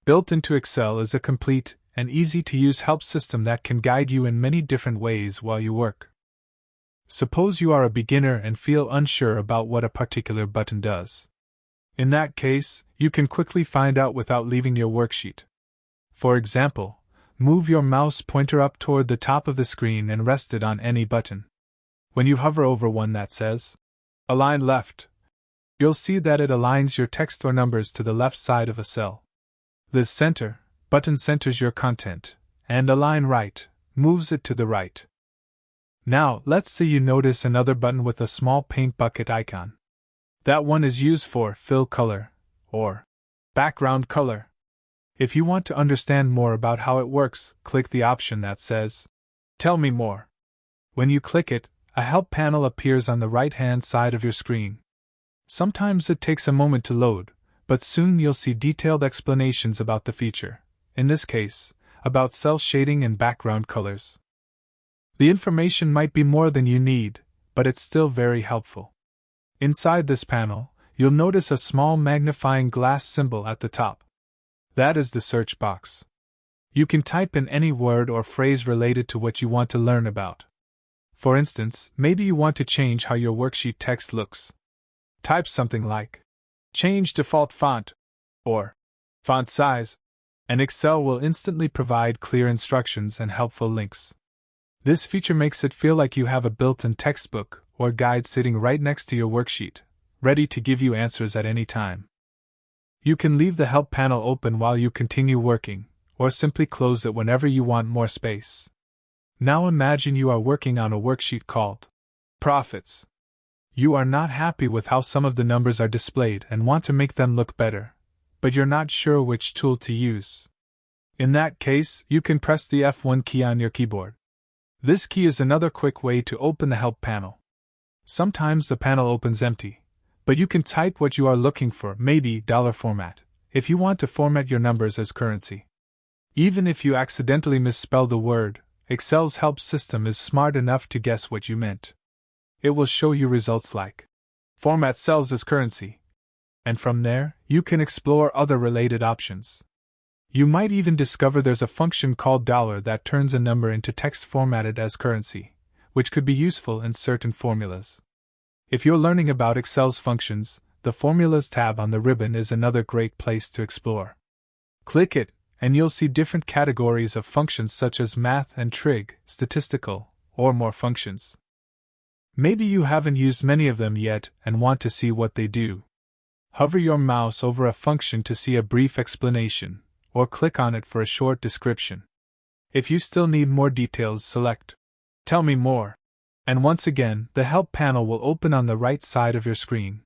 Built into Excel is a complete and easy-to-use help system that can guide you in many different ways while you work. Suppose you are a beginner and feel unsure about what a particular button does. In that case, you can quickly find out without leaving your worksheet. For example, move your mouse pointer up toward the top of the screen and rest it on any button. When you hover over one that says, Align Left, you'll see that it aligns your text or numbers to the left side of a cell. The Center button centers your content, and Align Right moves it to the right. Now, let's say you notice another button with a small paint bucket icon. That one is used for fill color, or background color. If you want to understand more about how it works, click the option that says, Tell me more. When you click it, a help panel appears on the right-hand side of your screen. Sometimes it takes a moment to load, but soon you'll see detailed explanations about the feature, in this case, about cell shading and background colors. The information might be more than you need, but it's still very helpful. Inside this panel, you'll notice a small magnifying glass symbol at the top. That is the search box. You can type in any word or phrase related to what you want to learn about. For instance, maybe you want to change how your worksheet text looks. Type something like, Change default font, or font size, and Excel will instantly provide clear instructions and helpful links. This feature makes it feel like you have a built-in textbook or guide sitting right next to your worksheet, ready to give you answers at any time. You can leave the help panel open while you continue working, or simply close it whenever you want more space. Now imagine you are working on a worksheet called Profits. You are not happy with how some of the numbers are displayed and want to make them look better, but you're not sure which tool to use. In that case, you can press the F1 key on your keyboard. This key is another quick way to open the help panel. Sometimes the panel opens empty, but you can type what you are looking for, maybe dollar format, if you want to format your numbers as currency. Even if you accidentally misspell the word, Excel's help system is smart enough to guess what you meant. It will show you results like, Format cells as currency. And from there, you can explore other related options. You might even discover there's a function called dollar that turns a number into text formatted as currency, which could be useful in certain formulas. If you're learning about Excel's functions, the Formulas tab on the ribbon is another great place to explore. Click it, and you'll see different categories of functions such as math and trig, statistical, or more functions. Maybe you haven't used many of them yet and want to see what they do. Hover your mouse over a function to see a brief explanation, or click on it for a short description. If you still need more details, select Tell me more, and once again, the help panel will open on the right side of your screen.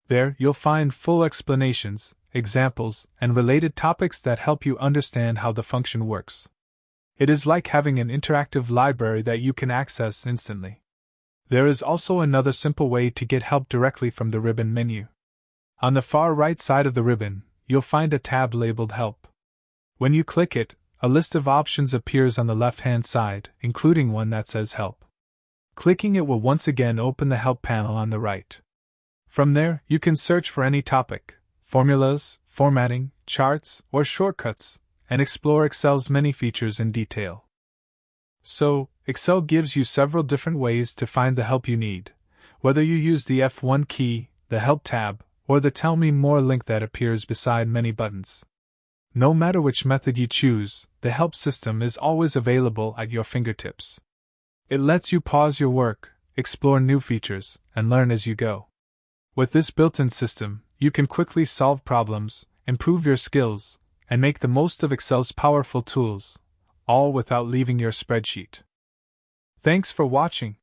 There, you'll find full explanations, examples, and related topics that help you understand how the function works. It is like having an interactive library that you can access instantly. There is also another simple way to get help directly from the ribbon menu. On the far right side of the ribbon, you'll find a tab labeled Help. When you click it, a list of options appears on the left-hand side, including one that says Help. Clicking it will once again open the Help panel on the right. From there, you can search for any topic, formulas, formatting, charts, or shortcuts, and explore Excel's many features in detail. So, Excel gives you several different ways to find the help you need, whether you use the F1 key, the Help tab, or the Tell Me More link that appears beside many buttons. No matter which method you choose, the help system is always available at your fingertips. It lets you pause your work, explore new features, and learn as you go. With this built-in system, you can quickly solve problems, improve your skills, and make the most of Excel's powerful tools, all without leaving your spreadsheet. Thanks for watching.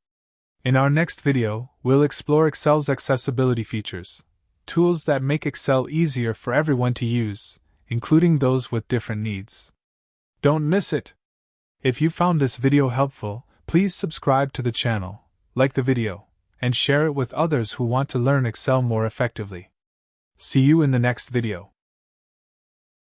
In our next video, we'll explore Excel's accessibility features, tools that make Excel easier for everyone to use, including those with different needs. Don't miss it! If you found this video helpful, please subscribe to the channel, like the video, and share it with others who want to learn Excel more effectively. See you in the next video.